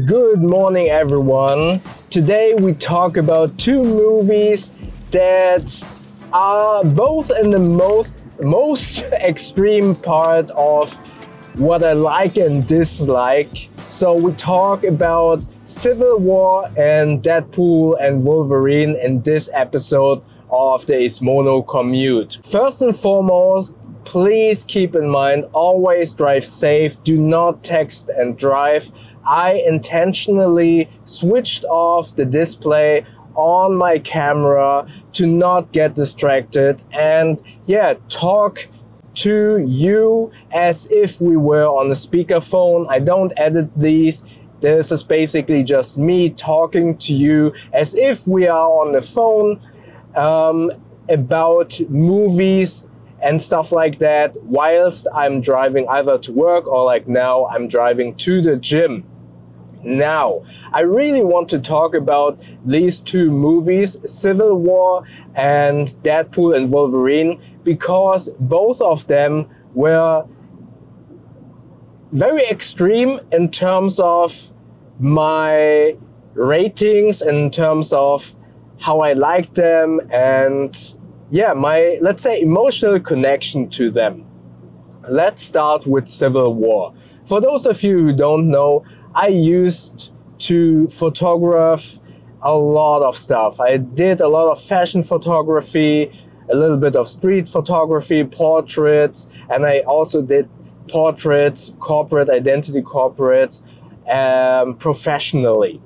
Good morning, everyone. Today we talk about two movies that are both in the most extreme part of what I like and dislike. So we talk about Civil War and Deadpool and Wolverine in this episode of the Ismono Commute. First and foremost, please keep in mind, always drive safe. Do not text and drive. I intentionally switched off the display on my camera to not get distracted and talk to you as if we were on a speakerphone. I don't edit these. This is basically just me talking to you as if we are on the phone about movies and stuff like that whilst I'm driving either to work or like now I'm driving to the gym. Now, I really want to talk about these two movies, Civil War and Deadpool and Wolverine, because both of them were very extreme in terms of my ratings, in terms of how I like them, and my, let's say, emotional connection to them. Let's start with Civil War. For those of you who don't know, I used to photograph a lot of stuff. I did a lot of fashion photography, a little bit of street photography, portraits, and I also did portraits, corporate identity portraits, professionally.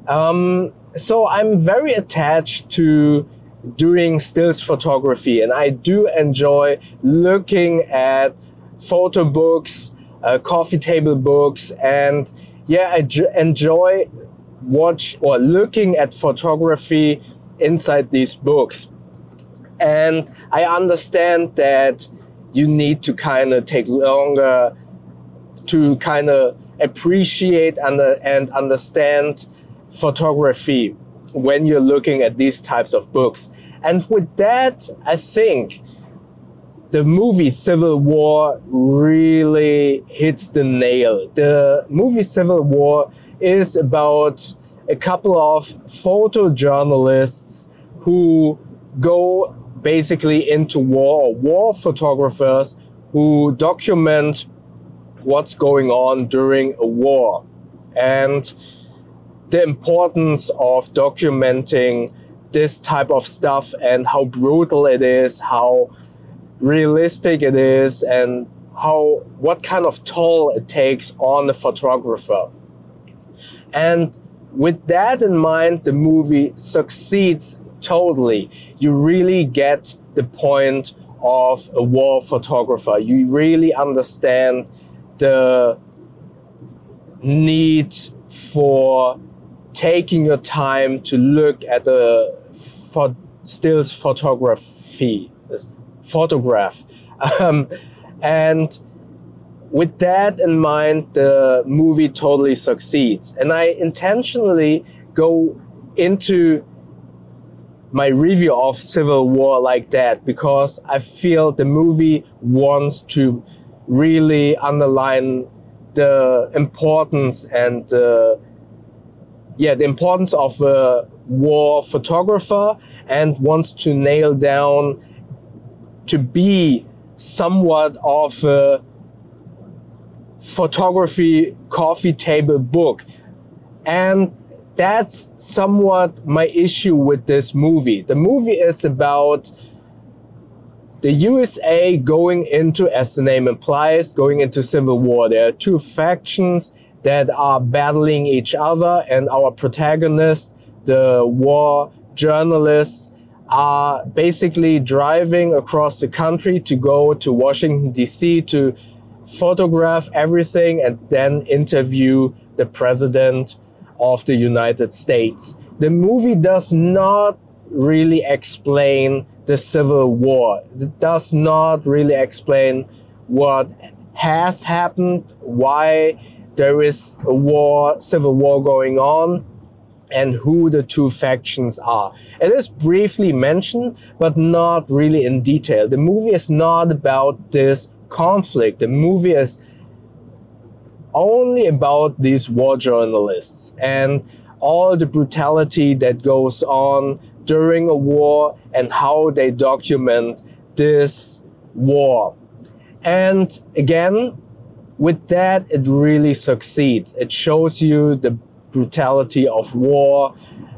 So I'm very attached to doing stills photography, and I do enjoy looking at photo books, coffee table books, and I enjoy looking at photography inside these books. And I understand that you need to kind of take longer to kind of appreciate and understand photography when you're looking at these types of books. And with that, I think the movie Civil War really hits the nail. The movie Civil War is about a couple of photojournalists who go basically into war photographers who document what's going on during a war. And the importance of documenting this type of stuff and how brutal it is, how realistic it is, and what kind of toll it takes on the photographer. And with that in mind, the movie succeeds totally. You really get the point of a war photographer. You really understand the need for taking your time to look at the stills photograph. And with that in mind, the movie totally succeeds. And I intentionally go into my review of Civil War like that because I feel the movie wants to really underline the importance and the importance of a war photographer, and wants to nail down to be somewhat of a photography coffee table book. And that's somewhat my issue with this movie. The movie is about the USA going into, as the name implies, going into civil war. There are two factions that are battling each other, and our protagonists, the war journalists, are basically driving across the country to go to Washington, D.C. to photograph everything and then interview the president of the United States. The movie does not really explain the Civil War. It does not really explain what has happened, why there is a war, civil war going on, and who the two factions are. It is briefly mentioned, but not really in detail. The movie is not about this conflict. The movie is only about these war journalists and all the brutality that goes on during a war and how they document this war. And again, with that, it really succeeds. It shows you the brutality of war,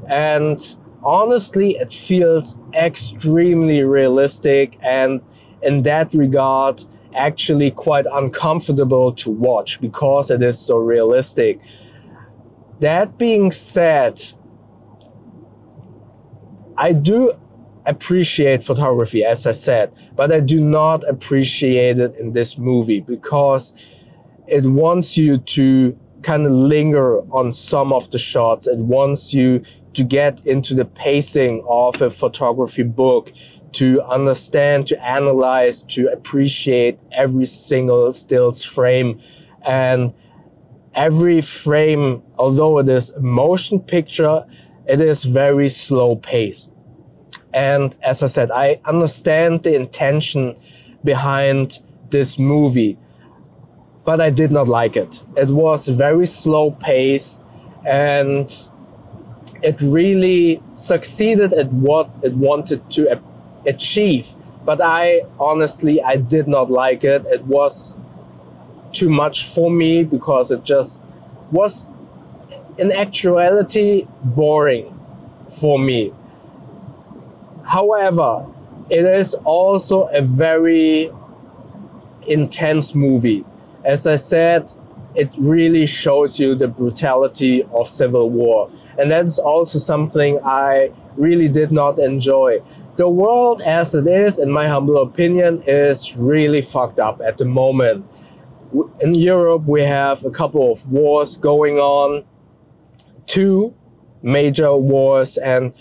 and honestly, it feels extremely realistic, and in that regard, actually quite uncomfortable to watch because it is so realistic. That being said, I do appreciate photography, as I said, but I do not appreciate it in this movie because it wants you to kind of linger on some of the shots. It wants you to get into the pacing of a photography book, to understand, to analyze, to appreciate every single stills frame. And every frame, although it is a motion picture, it is very slow paced. And as I said, I understand the intention behind this movie, but I did not like it. It was very slow paced, and it really succeeded at what it wanted to achieve. But I did not like it. It was too much for me because it just was, in actuality, boring for me. However, it is also a very intense movie. As I said, it really shows you the brutality of civil war. And that's also something I really did not enjoy. The world as it is, in my humble opinion, is really fucked up at the moment. In Europe, we have a couple of wars going on, 2 major wars, and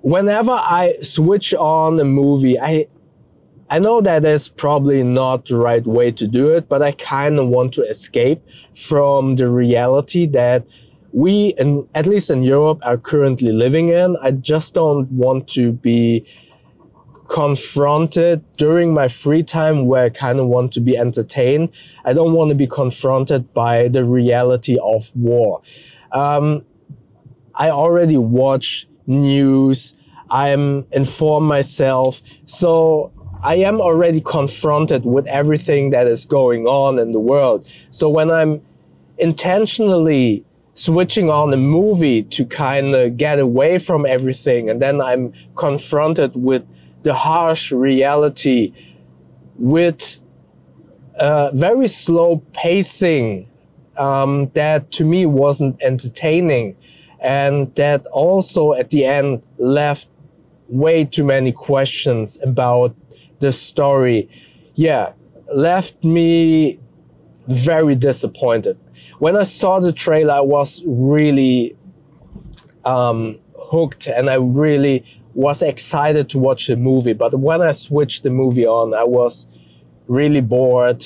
whenever I switch on a movie, I know that is probably not the right way to do it, but I kind of want to escape from the reality that we, at least in Europe, are currently living in. I just don't want to be confronted during my free time where I kind of want to be entertained. I don't want to be confronted by the reality of war. I already watch news. I'm informed myself. So I am already confronted with everything that is going on in the world. So when I'm intentionally switching on a movie to kind of get away from everything, and then I'm confronted with the harsh reality, with very slow pacing that to me wasn't entertaining, and that also at the end left way too many questions about the story. Yeah, left me very disappointed. When I saw the trailer, I was really hooked, and I really was excited to watch the movie. But when I switched the movie on, I was really bored.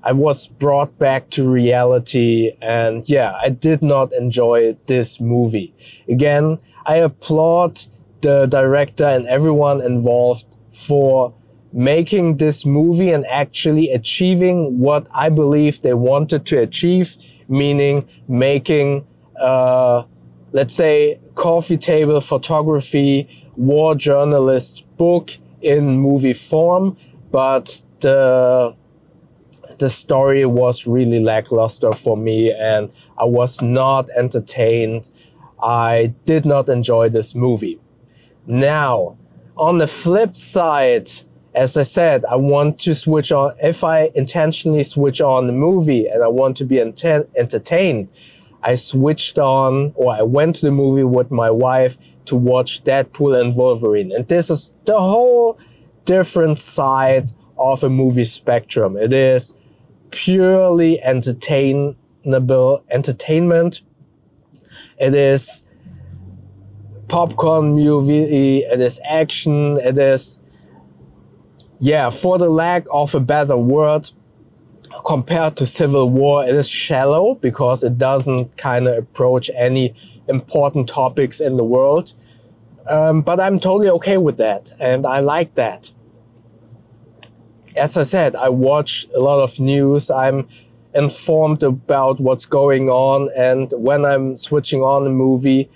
I was brought back to reality, and yeah, I did not enjoy this movie. Again, I applaud the director and everyone involved for making this movie and actually achieving what I believe they wanted to achieve, meaning making, let's say, coffee table photography, war journalist book in movie form, but the story was really lackluster for me, and I was not entertained. I did not enjoy this movie. Now, on the flip side, as I said, I want to switch on. If I intentionally switch on the movie and I want to be entertained, I switched on, or I went to the movie with my wife to watch Deadpool and Wolverine. And this is the whole different side of a movie spectrum. It is purely entertainment. It is popcorn movie. It is action. It is, yeah, for the lack of a better word, compared to Civil War, it is shallow because it doesn't kind of approach any important topics in the world. But I'm totally okay with that, and I like that. as I said, I watch a lot of news. I'm informed about what's going on. And when I'm switching on a movie,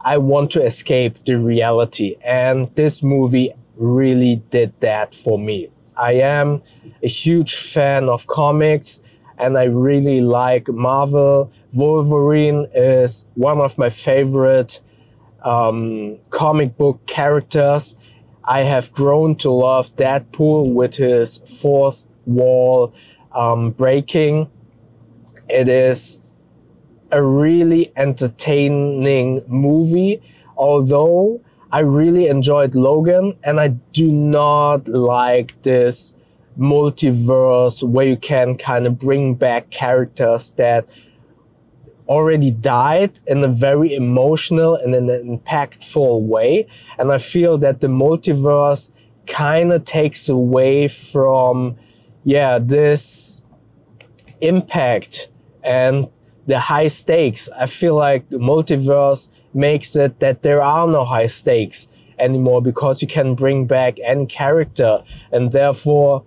I want to escape the reality. And this movie really did that for me. I am a huge fan of comics and I really like Marvel. Wolverine is one of my favorite comic book characters. I have grown to love Deadpool with his fourth wall breaking. It is a really entertaining movie, although I really enjoyed Logan, and I do not like this multiverse where you can kind of bring back characters that already died in a very emotional and in an impactful way. And I feel that the multiverse kind of takes away from, this impact and the high stakes. I feel like the multiverse makes it that there are no high stakes anymore because you can bring back any character, and therefore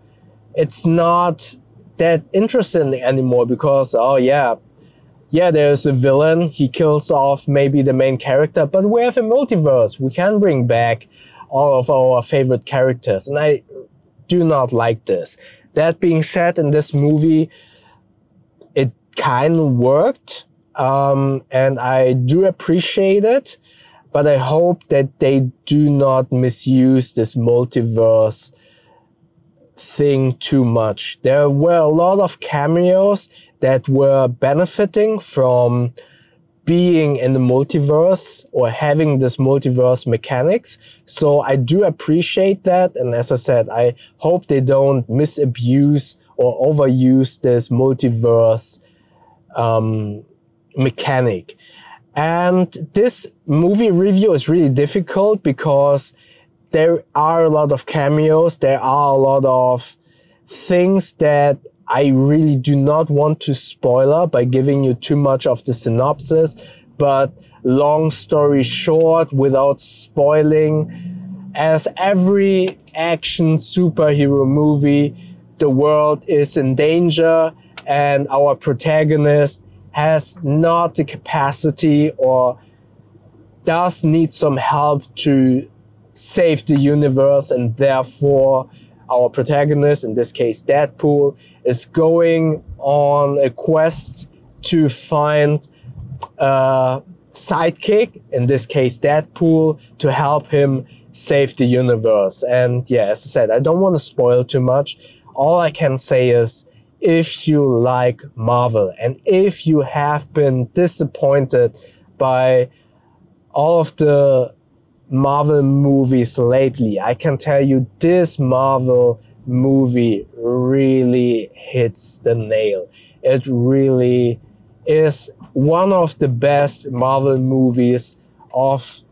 it's not that interesting anymore because, there's a villain, he kills off maybe the main character, but we have a multiverse. We can bring back all of our favorite characters, and I do not like this. That being said, in this movie, it kind of worked, and I do appreciate it, but I hope that they do not misuse this multiverse thing too much. There were a lot of cameos that were benefiting from being in the multiverse or having this multiverse mechanics. So I do appreciate that. And as I said, I hope they don't misabuse or overuse this multiverse mechanic. And this movie review is really difficult because there are a lot of cameos. There are a lot of things that I really do not want to spoiler by giving you too much of the synopsis. But long story short, without spoiling, as every action superhero movie, the world is in danger and our protagonist has not the capacity or does need some help to save the universe, and therefore our protagonist, in this case Deadpool, is going on a quest to find a sidekick, in this case Deadpool, to help him save the universe. And as I said, I don't want to spoil too much. All I can say is, if you like Marvel and if you have been disappointed by all of the Marvel movies lately, I can tell you this Marvel movie really hits the nail. It really is one of the best Marvel movies of,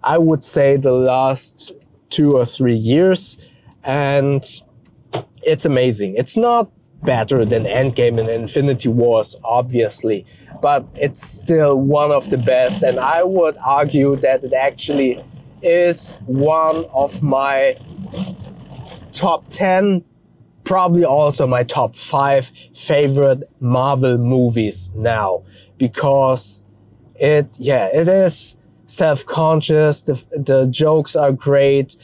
I would say, the last 2 or 3 years. And it's amazing. It's not better than Endgame and Infinity Wars, obviously, but it's still one of the best. And I would argue that it actually is one of my top 10, probably also my top 5 favorite Marvel movies now, because it is self-conscious. The jokes are great.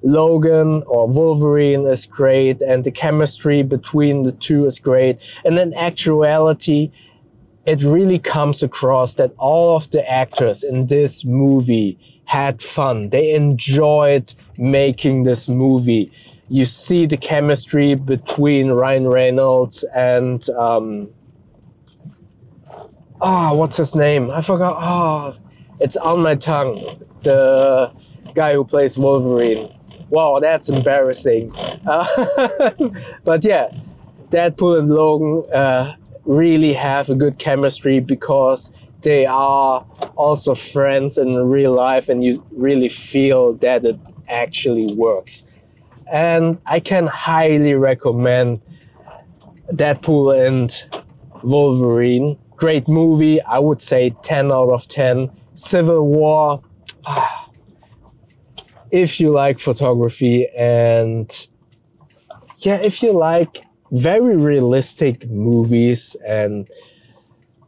Logan or Wolverine is great, and the chemistry between the two is great. And in actuality, it really comes across that all of the actors in this movie had fun. They enjoyed making this movie. You see the chemistry between Ryan Reynolds and what's his name? I forgot. It's on my tongue. The guy who plays Wolverine. Wow, that's embarrassing. But Deadpool and Logan really have a good chemistry because they are also friends in real life, and you really feel that it actually works. And I can highly recommend Deadpool and Wolverine. Great movie. I would say 10 out of 10. Civil War. If you like photography and yeah, if you like very realistic movies and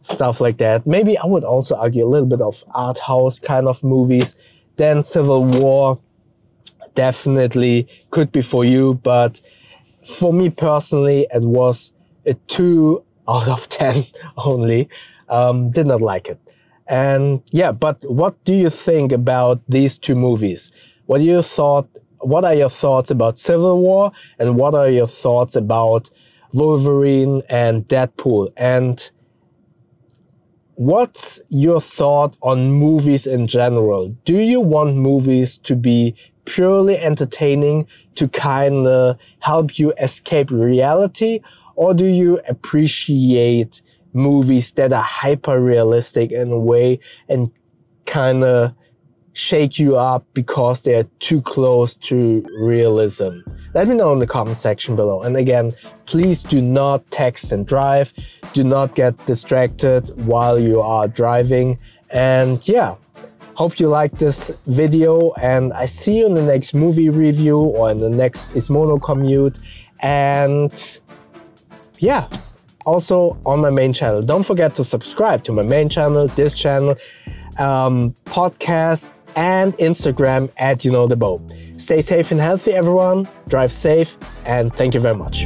stuff like that, maybe I would also argue a little bit of art house kind of movies, then Civil War definitely could be for you. But for me personally, it was a 2 out of 10 only. Did not like it. And yeah, but what do you think about these two movies? What are your thoughts about Civil War, and what are your thoughts about Wolverine and Deadpool? And what's your thought on movies in general? Do you want movies to be purely entertaining to kind of help you escape reality, or do you appreciate movies that are hyper realistic in a way and kind of shake you up because they're too close to realism? Let me know in the comment section below. And again, please do not text and drive. Do not get distracted while you are driving. And yeah, hope you liked this video, and I see you in the next movie review or in the next Ismono commute. And yeah, also on my main channel. Don't forget to subscribe to my main channel, this channel, podcast, and Instagram at You Know The Bow. Stay safe and healthy, everyone. Drive safe, and thank you very much.